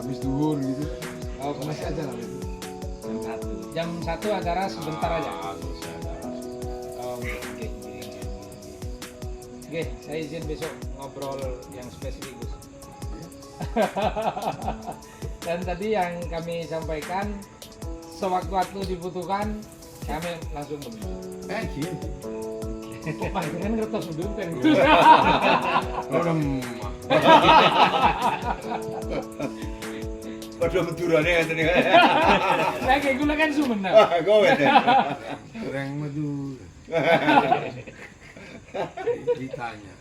habis duhur gitu. Oh, Masih acara itu. jam 1 acara sebentar aja. Selesai acara. Oh, oke. Oke, saya izin besok ngobrol yang spesifik, Gus. Dan tadi yang kami sampaikan, sewaktu-waktu dibutuhkan, kami langsung menuju. Gitu. Kok panjenengan ngertos udun kan? Orang Padha medurane ngeten iki. Lah kayak gula kan Sumenep. Wah, kowe. orang Madura. Ditanya,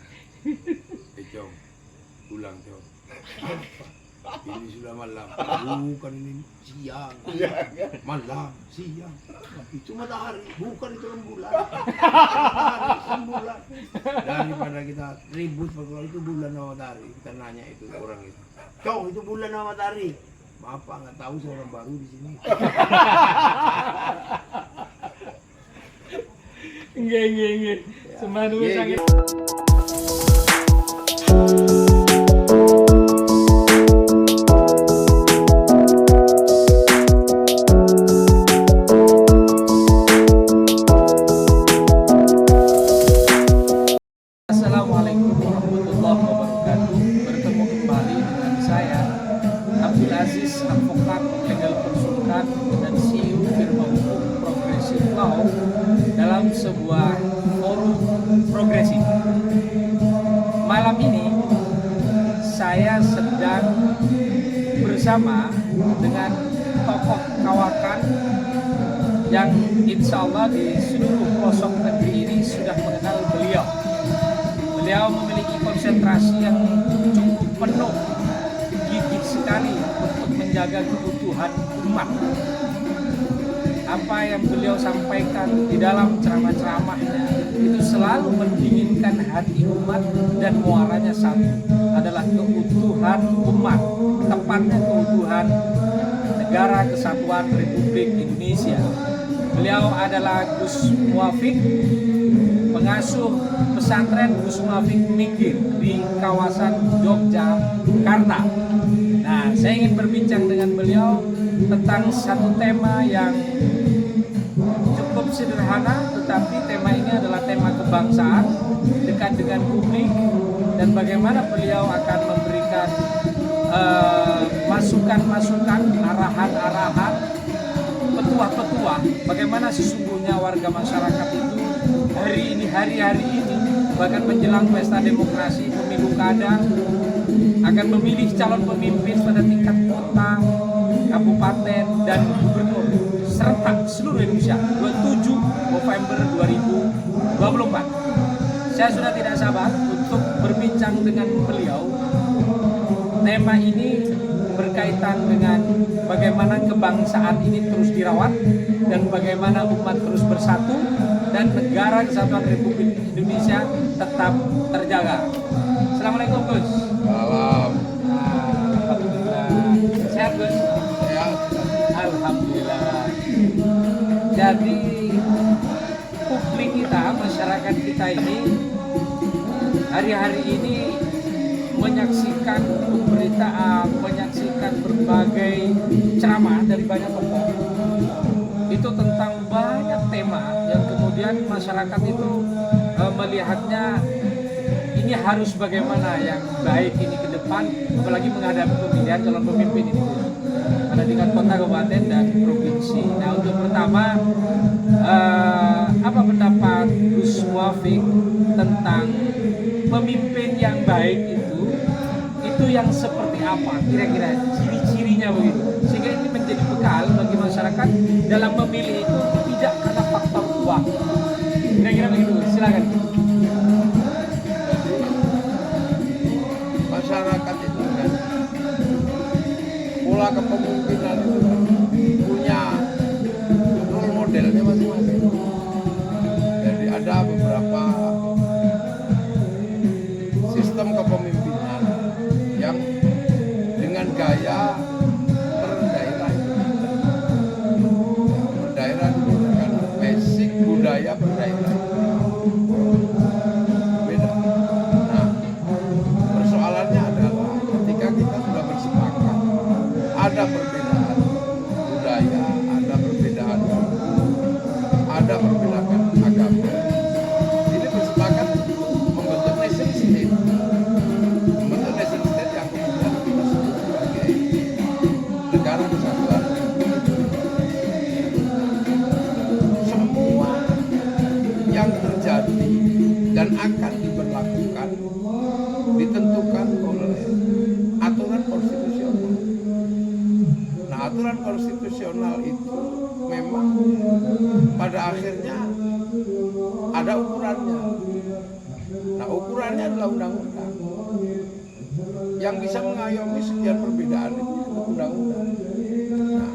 Jom, pulang Jom. Ini sudah malam, bukan ini siang. Malam, siang. Itu matahari, bukan itu rembulan. Matahari, rembulan. Daripada kita ribut kalau itu bulan sama matahari, kita nanya itu ke orang itu. Cong, itu bulan sama matahari. Maaf Pak, nggak tahu saya orang baru di sini. Nggih. Sembah dulu Iya, sakit. Assalamualaikum warahmatullahi wabarakatuh. Bertemu kembali dengan saya Abdul Aziz, advokat legal konsultan dan CEO firma hukum Progressive Law dalam sebuah forum progresif. Malam ini saya sedang bersama dengan tokoh kawakan yang insya Allah di seluruh pelosok negeri ini sudah mengenal beliau. Beliau memiliki konsentrasi yang cukup penuh, gigih sekali untuk menjaga keutuhan umat. Apa yang beliau sampaikan di dalam ceramah-ceramahnya itu selalu mendinginkan hati umat dan muaranya satu, adalah keutuhan umat, tepatnya keutuhan Negara Kesatuan Republik Indonesia. Beliau adalah Gus Muwafiq, pengasuh pesantren Gus Muwafiq Mikir di kawasan Yogyakarta. Nah, saya ingin berbincang dengan beliau tentang satu tema yang cukup sederhana, tetapi tema ini adalah tema kebangsaan, dekat dengan publik, dan bagaimana beliau akan memberikan masukan-masukan, arahan-arahan, petuah-petuah, bagaimana sesungguhnya warga masyarakat itu hari-hari ini, bahkan menjelang pesta demokrasi, pemilu kada, akan memilih calon pemimpin pada tingkat kota, kabupaten, dan gubernur serentak seluruh Indonesia 27 November 2024. Saya sudah tidak sabar untuk berbincang dengan beliau. Tema ini berkaitan dengan bagaimana kebangsaan ini terus dirawat dan bagaimana umat terus bersatu dan Negara Kesatuan Republik Indonesia tetap terjaga. Assalamualaikum Gus. Salam. Alhamdulillah. Sehat Gus? Sehat. Alhamdulillah. Jadi publik kita, masyarakat kita ini hari-hari ini menyaksikan pemberitaan, menyaksikan berbagai ceramah dari banyak tokoh. Itu tentang banyak tema yang kemudian masyarakat itu melihatnya ini harus bagaimana yang baik ini ke depan, apalagi menghadapi pemilihan calon pemimpin ini pada tingkat kota, kabupaten, dan provinsi. Nah, untuk pertama, apa pendapat Gus Muwafiq tentang pemimpin yang baik itu yang seperti apa kira-kira ciri-cirinya begitu, sehingga ini menjadi bekal bagi masyarakat dalam memilih itu tidak karena faktor uang, kira-kira begitu. Silakan. Masyarakat itu kan pola kepemimpinan itu punya role modelnya masing-masing. Jadi ada beberapa sistem kepemimpinan yang dengan gaya per daerah itu dengan basic budaya per daerah beda. Nah, persoalannya adalah ketika kita sudah bersepakat ada perbedaan budaya, ada perbedaan suku, ada perbedaan agama. Ini bersepakat membentuk nation state. Membentuk nation state yang kemudian kita sebut sebagai negara kesatuan. Semua yang terjadi dan akan diberlakukan ditentukan oleh aturan konstitusional. Nah, aturan konstitusional itu memang pada akhirnya ada ukurannya. Nah, ukurannya adalah undang-undang. Yang bisa mengayomi sekian perbedaan itu undang-undang. Nah,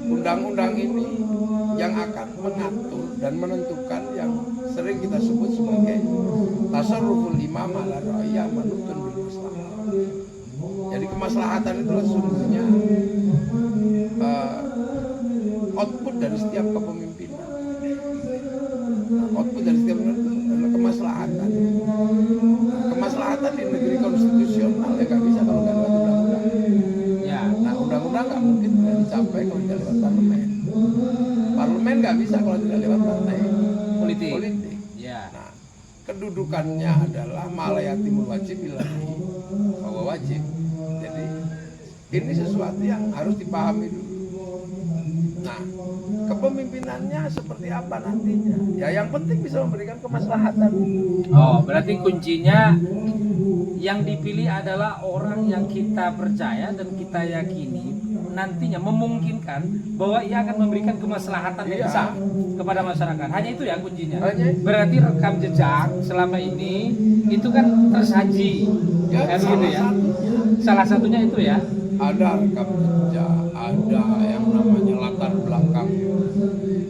undang-undang ini yang akan mengatur dan menentukan yang sering kita sebut sebagai tasarruful imam ala ra'iyah manutun bil maslahat. Jadi kemaslahatan itu sesungguhnya output dari setiap kepemimpinan. Output dari setiap adalah kemaslahatan. Kemaslahatan di negeri konstitusional ya nggak bisa kalau nggak lewat undang-undang. Ya. Nah, undang-undang nggak mungkin bisa dicapai kalau tidak lewat parlemen. Parlemen nggak bisa kalau tidak lewat partai Politik. Ya. Nah, kedudukannya adalah malayatimul wajib ilahi bahwa wajib. Jadi ini sesuatu yang harus dipahami dulu. Nah, kepemimpinannya seperti apa nantinya? Ya, yang penting bisa memberikan kemaslahatan. Oh, berarti kuncinya yang dipilih adalah orang yang kita percaya dan kita yakini nantinya memungkinkan bahwa ia akan memberikan kemaslahatan yang Iya. besar kepada masyarakat. Hanya itu ya kuncinya. Hanya itu. Berarti rekam jejak selama ini itu kan tersaji. Ya, Kayak begitu ya. Salah satunya itu ya. Ada rekam jejak, ada yang namanya latar belakang,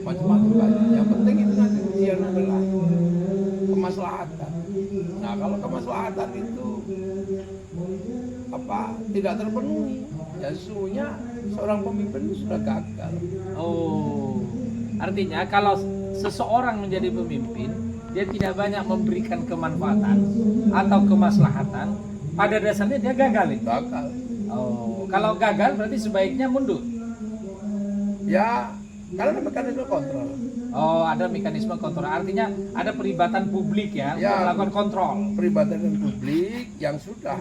macam-macam banyak. Yang penting itu nanti ujian adalah kemaslahatan. Nah, kalau kemaslahatan itu tidak terpenuhi, ya sesungguhnya seorang pemimpin itu sudah gagal. Oh, artinya kalau seseorang menjadi pemimpin, dia tidak banyak memberikan kemanfaatan atau kemaslahatan, pada dasarnya dia gagal itu. Gagal. Oh, kalau gagal berarti sebaiknya mundur. Ya, karena ada mekanisme kontrol. Oh, ada mekanisme kontrol. Artinya ada perlibatan publik ya, Ya. untuk melakukan kontrol. Peribadatan publik yang sudah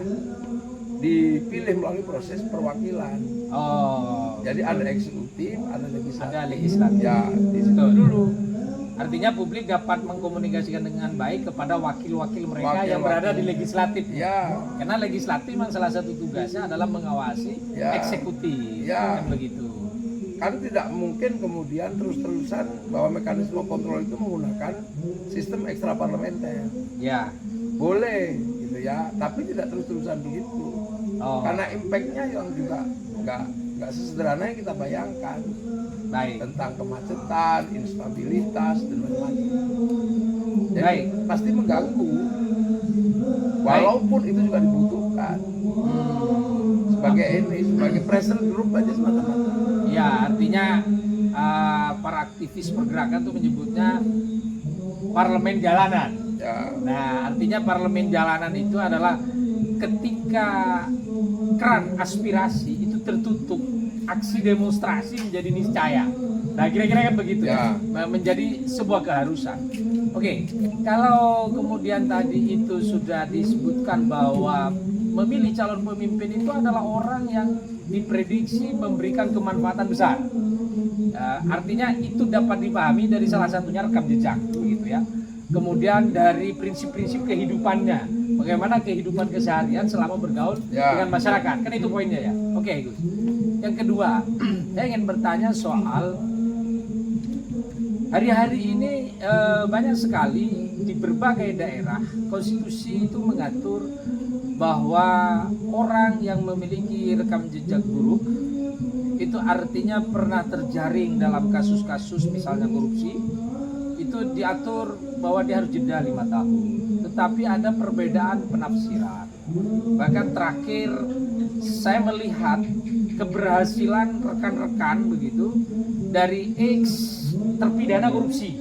dipilih melalui proses perwakilan. Oh, Jadi ada eksekutif, ada legislatif. ada legislatif. Ya, di situ Betul. dulu. Artinya publik dapat mengkomunikasikan dengan baik kepada wakil-wakil mereka yang Wakil-wakil. berada di legislatif. Ya, Karena legislatif memang salah satu tugasnya adalah mengawasi Ya. eksekutif. Ya. Kan begitu. kan tidak mungkin kemudian terus-terusan bahwa mekanisme kontrol itu menggunakan sistem ekstraparlementer. Ya. Boleh gitu ya, tapi tidak terus-terusan begitu. Oh. Karena impactnya yang juga nggak sesederhana yang kita bayangkan. Baik. Tentang kemacetan, instabilitas dan macam-macam. Jadi Baik. pasti mengganggu. Walaupun itu juga dibutuhkan sebagai pressure group aja semata-mata. Ya, artinya para aktivis pergerakan itu menyebutnya parlemen jalanan. Ya, Nah, artinya parlemen jalanan itu adalah ketika keran aspirasi itu tertutup, aksi demonstrasi menjadi niscaya. Nah, kira-kira kan begitu ya, menjadi sebuah keharusan. Oke, kalau kemudian tadi itu sudah disebutkan bahwa memilih calon pemimpin itu adalah orang yang diprediksi memberikan kemanfaatan besar. Artinya itu dapat dipahami dari salah satunya rekam jejak, begitu ya. Kemudian dari prinsip-prinsip kehidupannya, bagaimana kehidupan keseharian selama bergaul dengan masyarakat, kan itu poinnya ya. Oke, Gus. Yang kedua, saya ingin bertanya soal hari-hari ini banyak sekali di berbagai daerah konstitusi itu mengatur bahwa orang yang memiliki rekam jejak buruk itu artinya pernah terjaring dalam kasus-kasus misalnya korupsi, itu diatur bahwa dia harus jeda 5 tahun. Tetapi ada perbedaan penafsiran. Bahkan terakhir saya melihat keberhasilan rekan-rekan begitu dari X terpidana korupsi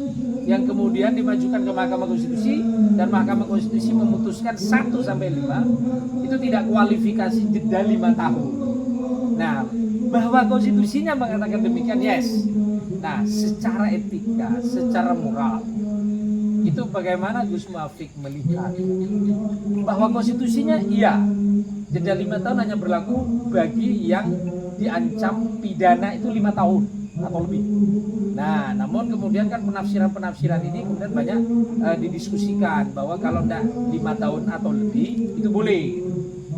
yang kemudian dimajukan ke Mahkamah Konstitusi dan Mahkamah Konstitusi memutuskan 1 sampai 5 itu tidak kualifikasi jeda 5 tahun. Nah, bahwa konstitusinya mengatakan demikian, yes. Nah, secara etika, secara moral, itu bagaimana Gus Muafik melihat bahwa konstitusinya iya, jeda 5 tahun hanya berlaku bagi yang diancam pidana itu 5 tahun atau lebih. Nah, namun kemudian kan penafsiran ini kemudian banyak didiskusikan bahwa kalau tidak 5 tahun atau lebih itu boleh.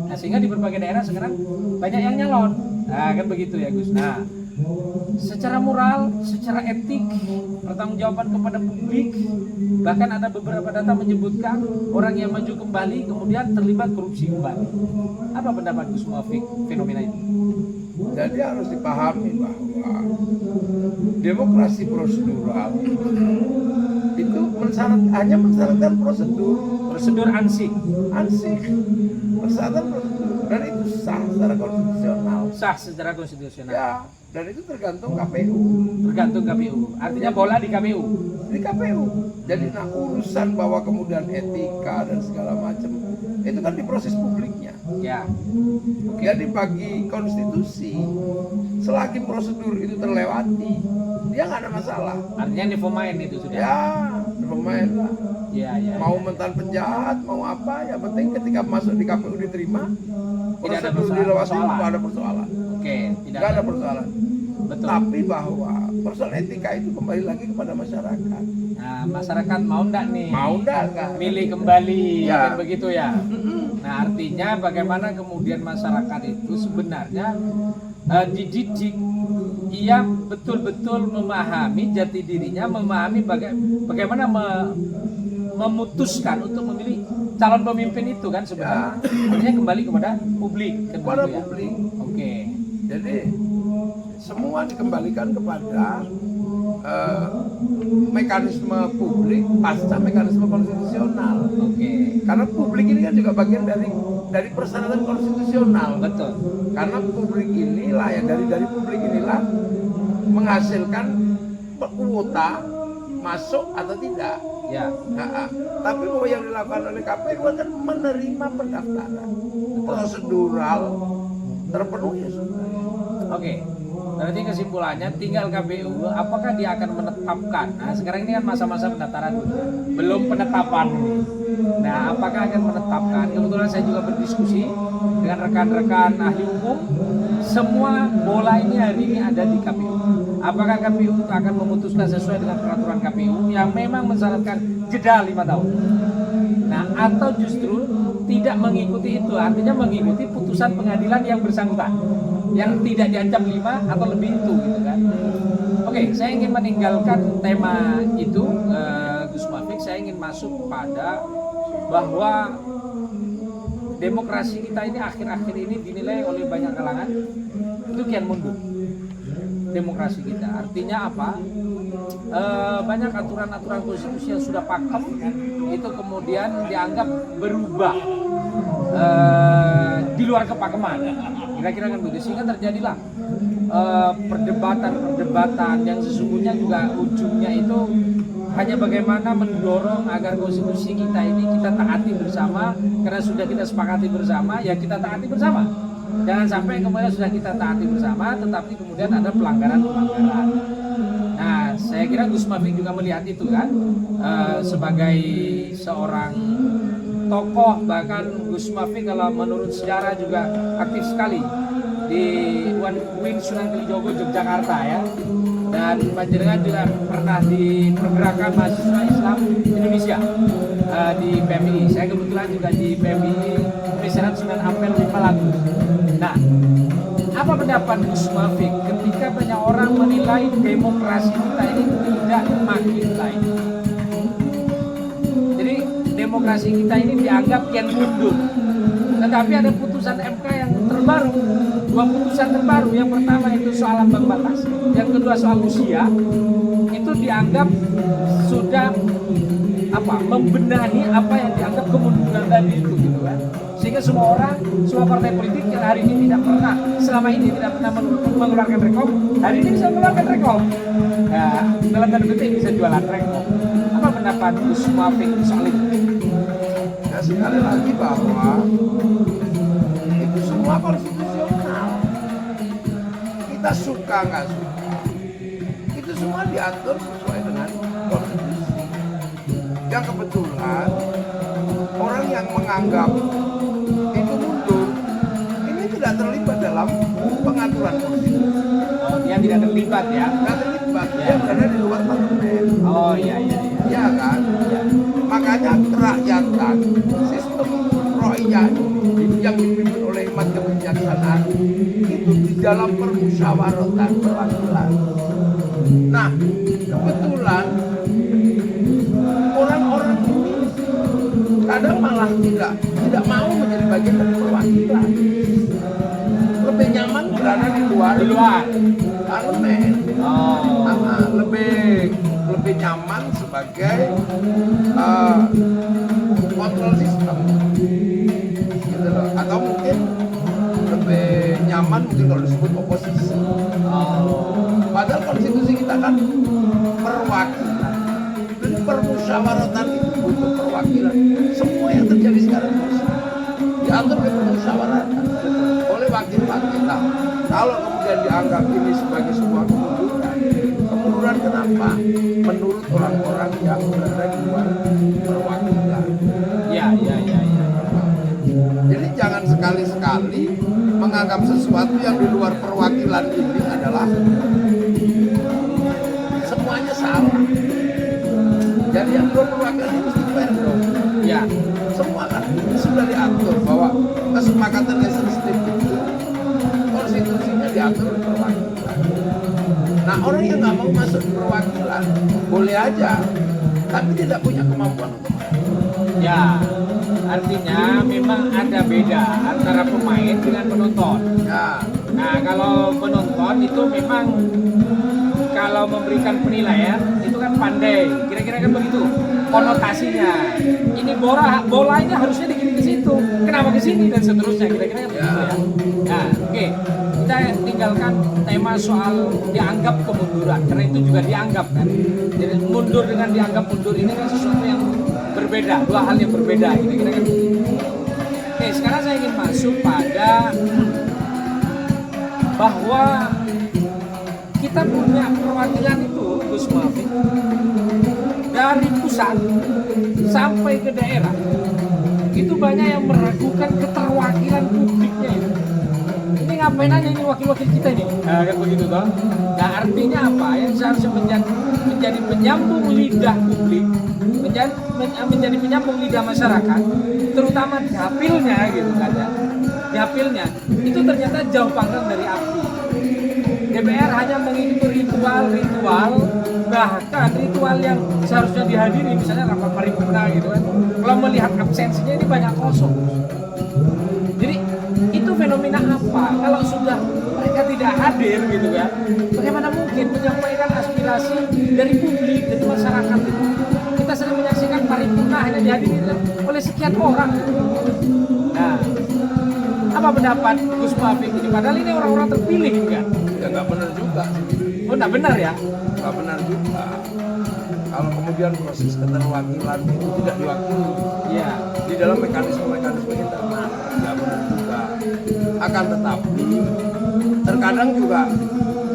Nah, sehingga di berbagai daerah sekarang banyak yang nyalon. Nah, kan begitu ya Gus. Nah, secara moral, secara etik, pertanggungjawaban kepada publik, bahkan ada beberapa data menyebutkan orang yang maju kembali kemudian terlibat korupsi kembali. Apa pendapat Gus Muafik fenomena itu? Jadi harus dipahami bahwa demokrasi prosedural itu hanya mensyaratkan prosedur ansih, persyaratan prosedur, dan itu sah secara konstitusional. Ya, dan itu tergantung KPU. Artinya bola di KPU. Jadi urusan bahwa kemudian etika dan segala macam itu kan di proses publiknya. Ya. Jadi bagi konstitusi, selagi prosedur itu terlewati, dia nggak ada masalah. Artinya difomain itu sudah. Ya, difomain lah. Ya. Mau mentan penjahat, mau apa, ya penting ketika masuk di KPU diterima, prosedur dilewati, tidak ada persoalan. Oke, tidak ada persoalan. Betul. Tapi bahwa persoalan etika itu kembali lagi kepada masyarakat. Nah, masyarakat mau enggak nih? Mau enggak? Milih kembali, ya. Kan begitu ya. Nah, artinya bagaimana kemudian masyarakat itu sebenarnya dididik, ia betul-betul memahami jati dirinya, memahami bagaimana memutuskan untuk memilih calon pemimpin itu kan sebenarnya. Artinya kembali kepada publik. Kepada publik. Oke. Jadi semua dikembalikan kepada mekanisme publik pasca mekanisme konstitusional. Karena publik ini kan juga bagian dari persyaratan konstitusional. Betul. Karena publik inilah ya dari publik inilah menghasilkan kuota masuk atau tidak. Ya. Nah, tapi bahwa yang dilakukan oleh KPU kan menerima pendaftaran prosedural terpenuhi sudah. Oke. Berarti kesimpulannya tinggal KPU apakah dia akan menetapkan. Nah, sekarang ini kan masa-masa pendaftaran belum penetapan. Nah, apakah akan menetapkan? Kebetulan saya juga berdiskusi dengan rekan-rekan ahli hukum. Semua bola ini hari ini ada di KPU. Apakah KPU akan memutuskan sesuai dengan peraturan KPU yang memang mensyaratkan jeda 5 tahun? Nah, atau justru tidak mengikuti itu, artinya mengikuti putusan pengadilan yang bersangkutan, yang tidak diancam 5 atau lebih itu, gitu kan? Oke, saya ingin meninggalkan tema itu, Gus Muafik. Saya ingin masuk pada bahwa demokrasi kita ini akhir-akhir ini dinilai oleh banyak kalangan itu kian mundur. Demokrasi kita artinya apa? Banyak aturan-aturan konstitusi yang sudah pakem itu kemudian dianggap berubah di luar kepakeman, kira-kira kan begitu, sehingga terjadilah perdebatan yang sesungguhnya juga ujungnya itu hanya bagaimana mendorong agar konstitusi kita ini kita taati bersama, karena sudah kita sepakati bersama, ya kita taati bersama. Jangan sampai kemudian sudah kita taati bersama, tetapi kemudian ada pelanggaran-pelanggaran. Nah, saya kira Gus Muafik juga melihat itu kan, sebagai seorang tokoh, bahkan Gus Muafik kalau menurut sejarah juga aktif sekali di UIN Sunan Kalijogo Yogyakarta ya. Dan panjenengan juga pernah di pergerakan mahasiswa Islam Indonesia di PMI. Saya kebetulan juga di PMI Pemesanan Sunan Ampel di Malang. Nah, apa pendapat Gus Muafik ketika banyak orang menilai demokrasi kita ini tidak makin baik? Jadi demokrasi kita ini dianggap kian mundur. Tetapi ada putusan MK yang terbaru, 2 putusan terbaru. Yang pertama itu soal ambang batas, yang kedua soal usia. Itu dianggap sudah membenahi apa yang dianggap kemunduran tadi itu, gitu kan. Sehingga semua orang, semua partai politik yang hari ini selama ini tidak pernah mengeluarkan rekom, hari ini bisa mengeluarkan rekom. Nah, dalam tanda petik bisa jualan rekom. Apa pendapat Gus Muafik soal itu? Ya, sekali lagi bahwa itu semua konstitusional. Kita suka nggak suka, itu semua diatur sesuai dengan konstitusi. Yang kebetulan orang yang menganggap itu mundur ini tidak terlibat dalam pengaturan konstitusi. Oh, dia tidak terlibat ya? Nggak terlibat, dia berada di luar parlemen. Oh iya iya. Ya kan? Ya. Makanya kerakyatan, sistem ro'iyah yang dipimpin oleh Imam Kebijaksanaan itu di dalam permusyawaratan perwakilan. Nah, kebetulan orang-orang ini kadang malah tidak mau menjadi bagian dari perwakilan. Lebih nyaman berada di luar parlemen. Lebih nyaman sebagai kontrol sistem, gitu loh. Atau mungkin lebih nyaman mungkin kalau disebut oposisi. Padahal konstitusi kita kan perwakilan, dan permusyawaratan itu butuh perwakilan. Semua yang terjadi sekarang diatur oleh permusyawaratan oleh wakil-wakil. Nah, kalau kemudian dianggap ini sebagai sebuah kemunduran kenapa? Menurut orang-orang yang berada di luar perwakilan. Ya. Jadi jangan sekali-sekali menganggap sesuatu yang di luar perwakilan ini adalah semuanya salah. Jadi yang di luar perwakilan ini mesti fair dong. Ya, semua kan sudah diatur bahwa kesepakatan legislatif itu konstitusinya diatur oleh perwakilan. Nah, orang yang nggak mau masuk di perwakilan boleh aja, tapi tidak punya kemampuan untuk masuk. Ya, artinya memang ada beda antara pemain dengan penonton. Ya. Nah, kalau penonton itu memang kalau memberikan penilaian itu kan pandai, kira-kira kan begitu konotasinya. Ini bola ini harusnya dikirim ke situ, kenapa ke sini dan seterusnya, kira-kira kan begitu ya. Nah, oke. Kita tinggalkan tema soal dianggap kemunduran, karena itu juga dianggap kan. Jadi mundur dengan dianggap mundur ini kan sesuatu yang berbeda, dua hal yang berbeda. Kira-kira kan. Oke, sekarang saya ingin masuk pada bahwa kita punya perwakilan itu, Gus Muhammad, dari pusat sampai ke daerah. Itu banyak yang meragukan keterwakilan publiknya itu. Ini ngapain aja ini wakil-wakil kita ini? Nah, kan begitu toh. Nah, artinya apa? Yang seharusnya menjadi penyambung lidah publik, menjadi penyambung lidah masyarakat, terutama dapilnya gitu kan ya. Dapilnya itu ternyata jauh panggang dari api. DPR hanya mengikuti ritual, bahkan ritual yang seharusnya dihadiri, misalnya rapat paripurna gitu kan. Kalau melihat absensinya ini banyak kosong. Jadi itu fenomena apa? Kalau sudah mereka tidak hadir gitu kan, bagaimana mungkin menyampaikan aspirasi dari publik, dari masyarakat itu? Kita sering menyaksikan paripurna hanya dihadiri oleh sekian orang. Nah, apa pendapat Gus Muhammad ini? Padahal ini orang-orang terpilih kan? Ya nggak benar juga. Oh nggak benar ya? Nggak benar juga. Kalau kemudian proses keterwakilan itu tidak diwakili, ya di dalam mekanisme internal, nggak benar juga. Akan tetapi terkadang juga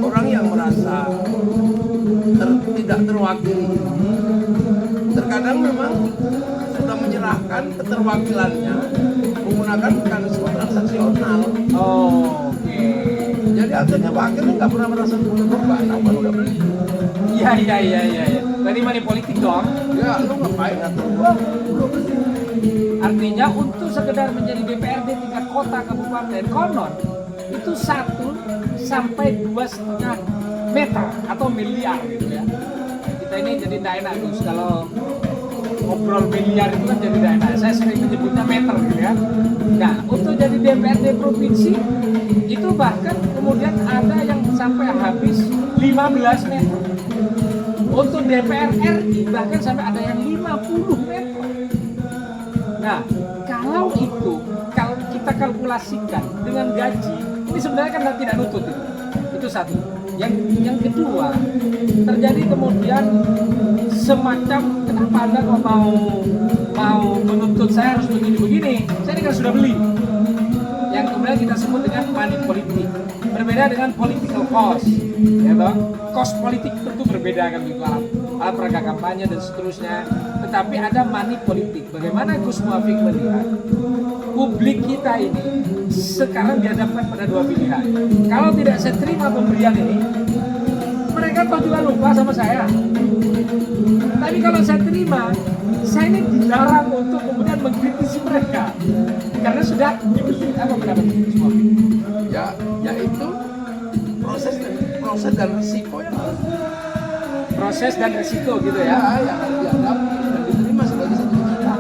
orang yang merasa tidak terwakili, terkadang memang sudah menyerahkan keterwakilannya menggunakan mekanisme transaksional. Oke. Jadi akhirnya wakilnya nggak pernah merasa berkorban, apa udah beli? Iya. Berarti money politik dong. Ya, lu ngapain atur gua? Udah beli. Artinya untuk sekedar menjadi DPRD tingkat kota kabupaten konon itu 1 sampai 2,5 meter atau miliar gitu ya. Kita ini jadi tidak enak Gus kalau ngobrol miliar itu kan jadi tidak enak. Saya sering menyebutnya meter gitu ya. Nah, untuk jadi DPRD provinsi itu bahkan kemudian ada yang sampai habis 15 meter. Untuk DPR RI bahkan sampai ada yang 50 meter. Nah, kalau kita kalkulasikan dengan gaji, ini sebenarnya kan tidak nutut itu satu. Yang kedua, terjadi kemudian semacam kenapa Anda kok mau menuntut saya harus begini? Saya ini kan sudah beli. Yang kemudian kita sebut disebut dengan money politik. Berbeda dengan political cost, ya toh. Cost politik tentu berbeda kan gitu, alat peraga kampanye dan seterusnya. Tetapi ada money politik. Bagaimana Gus Muafik melihat publik kita ini sekarang dihadapkan pada dua pilihan. Kalau tidak saya terima pemberian ini, mereka toh juga lupa sama saya. Tapi kalau saya terima, saya ini dilarang untuk kemudian mengkritisi mereka karena sudah dibeli. Apa pendapat Gus Muafik? Ya itu proses dan risiko ya. Proses dan risiko gitu ya. Yang harus dihadapi dan diterima sebagai satu kita.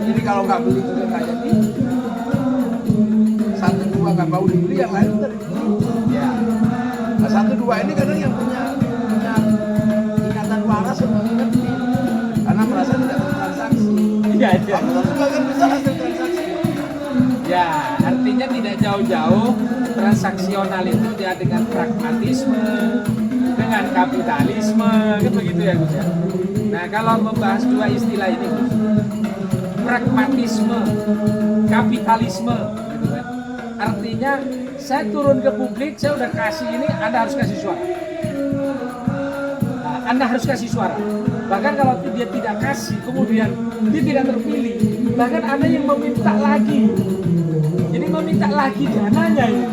Jadi kalau nggak beli juga nggak jadi. Satu dua nggak mau dibeli, yang lain udah dibeli. Ya. Nah, satu dua ini kadang yang punya ingatan waras untuk ngerti karena merasa tidak tertransaksi. Iya. Kalau sebagian besar hasil transaksi. Ya, artinya tidak jauh-jauh transaksional itu dia dengan pragmatisme, dengan kapitalisme, kan begitu ya Gus ya. Nah, kalau membahas dua istilah ini Gus, pragmatisme, kapitalisme, gitu kan. Artinya saya turun ke publik, saya udah kasih ini, Anda harus kasih suara. Nah, Anda harus kasih suara. Bahkan kalau dia tidak kasih, kemudian dia tidak terpilih, bahkan Anda yang meminta lagi. Jadi meminta lagi dananya ini.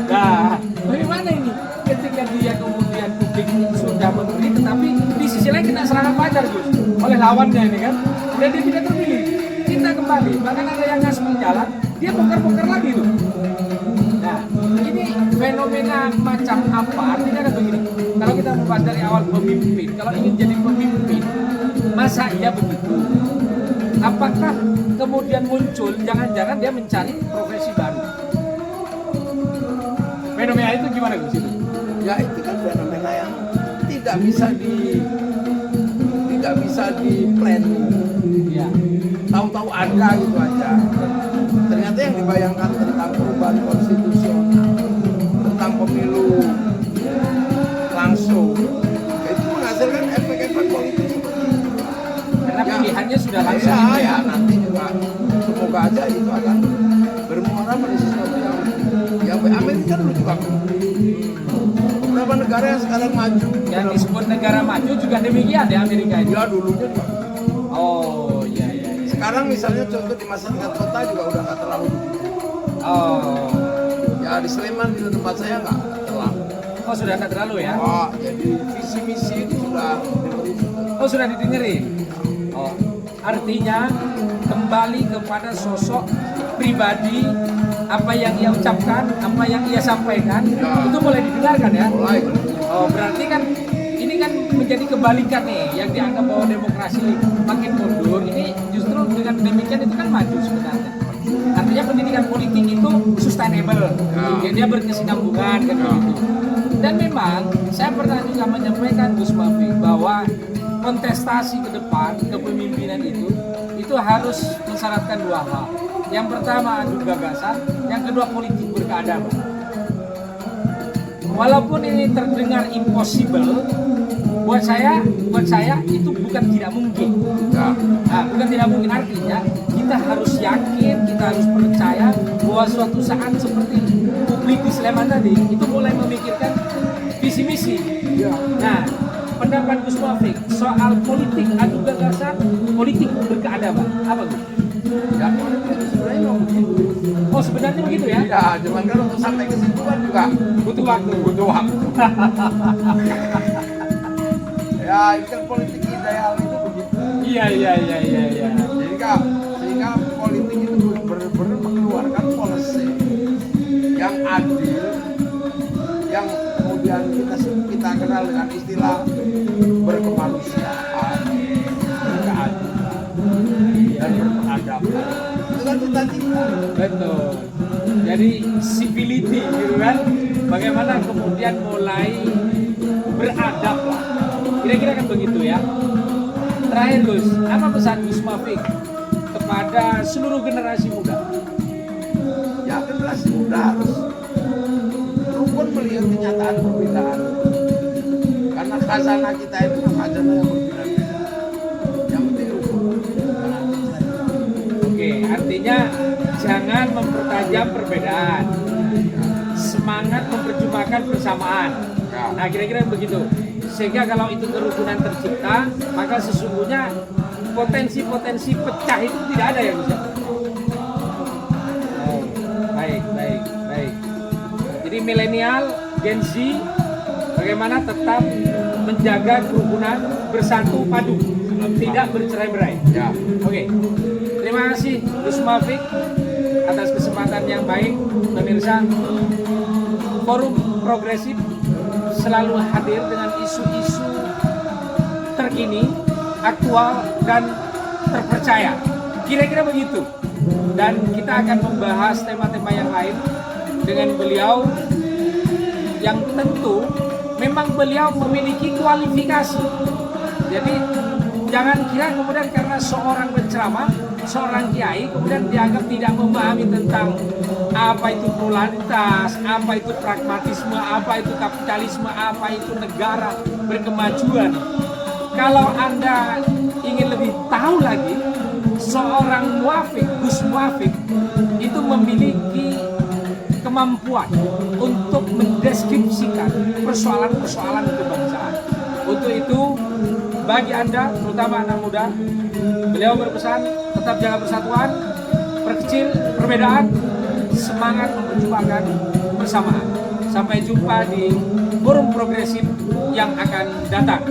Nah, bagaimana ini? Ketika dia kemudian publik sudah memberi, tetapi di sisi lain kena serangan pajar Gus oleh lawannya ini kan, dan dia tidak terpilih. Kita kembali, bahkan ada yang ngaspal jalan, dia bongkar-bongkar lagi tuh. Nah, ini fenomena macam apa? Artinya kan begini. Kalau kita membahas dari awal pemimpin, kalau ingin jadi pemimpin, masa iya begitu? Apakah kemudian muncul, jangan-jangan dia mencari profesi baru? Fenomena itu gimana Gus itu? Ya itu kan fenomena yang tidak bisa di plan. Ya. Tahu-tahu ada gitu aja. Ternyata yang dibayangkan tentang perubahan konstitusional, tentang pemilu langsung, itu menghasilkan efek-efek politik seperti itu. Karena pilihannya sudah langsung. Ya, nanti juga semoga aja itu akan bermuara pada sesuatu yang Amerika dulu juga. Beberapa negara yang sekarang maju, Yang disebut negara maju juga demikian di Amerika itu. ya dulunya juga. Oh, iya. Sekarang misalnya contoh di masyarakat kota juga udah nggak terlalu begitu. Oh. Ya di Sleman di tempat saya nggak terlalu. Oh, sudah tidak terlalu ya? Oh, jadi visi misi itu sudah Oh, sudah didengerin. Oh, artinya kembali kepada sosok pribadi, apa yang ia ucapkan, apa yang ia sampaikan, Ya. itu mulai didengarkan ya. mulai. Oh, berarti kan ini kan menjadi kebalikan nih, yang dianggap bahwa demokrasi makin mundur, ini justru dengan demikian itu kan maju sebenarnya. Artinya pendidikan politik itu sustainable, ya, dia berkesinambungan kan begitu. Dan memang saya pernah juga menyampaikan Gus Muafik bahwa kontestasi ke depan kepemimpinan itu harus mensyaratkan dua hal. Yang pertama adu gagasan, yang kedua politik berkeadaban. Walaupun ini terdengar impossible, buat saya itu bukan tidak mungkin. Ya. Nah, bukan tidak mungkin, artinya kita harus yakin, kita harus percaya bahwa suatu saat seperti publik di Sleman tadi itu mulai memikirkan visi misi. Ya. Nah, pendapat Gus Muafik soal politik adu gagasan, politik berkeadaban, apa Gus? Ya, itu sebenarnya mau begitu. Oh, sebenarnya begitu ya? Ya, cuman kan untuk sampai ke situ kan juga Butuh waktu. butuh waktu. Ya, itu kan politik ideal itu begitu. Iya. Sehingga politik itu benar-benar mengeluarkan policy yang adil, yang kemudian kita kenal dengan istilah berkemanusiaan, berkeadilan, dan berperadaban. Itu kan cita-cita. Betul. Jadi civility gitu kan. Bagaimana kemudian mulai beradab lah. Kira-kira kan begitu ya. Terakhir Gus, apa pesan Gus Muafik kepada seluruh generasi muda? Ya, generasi muda harus rukun melihat kenyataan perbedaan. Karena khazanah kita itu kan khazanah yang berbeda-beda. Yang penting rukun. Oke, artinya jangan mempertajam perbedaan, semangat memperjuangkan persamaan. Nah, kira-kira begitu. Sehingga kalau itu kerukunan tercipta, maka sesungguhnya potensi-potensi pecah itu tidak ada ya, bisa. Baik. Jadi milenial, Gen Z, bagaimana tetap menjaga kerukunan, bersatu padu, tidak bercerai-berai. Ya. Oke. Terima kasih Gus Muafiq atas kesempatan yang baik. Pemirsa, Forum Progresif selalu hadir dengan isu-isu terkini, aktual, dan terpercaya. Kira-kira begitu. Dan kita akan membahas tema-tema yang lain dengan beliau yang tentu memang beliau memiliki kualifikasi. Jadi jangan kira kemudian karena seorang penceramah, seorang kiai kemudian dianggap tidak memahami tentang apa itu pluralitas, apa itu pragmatisme, apa itu kapitalisme, apa itu negara berkemajuan. Kalau Anda ingin lebih tahu lagi, seorang Muafiq, Gus Muafiq itu memiliki kemampuan untuk mendeskripsikan persoalan-persoalan kebangsaan. Untuk itu, bagi Anda, terutama anak muda, beliau berpesan tetap jaga persatuan, perkecil perbedaan, semangat memperjuangkan persamaan. Sampai jumpa di Forum Progresif yang akan datang.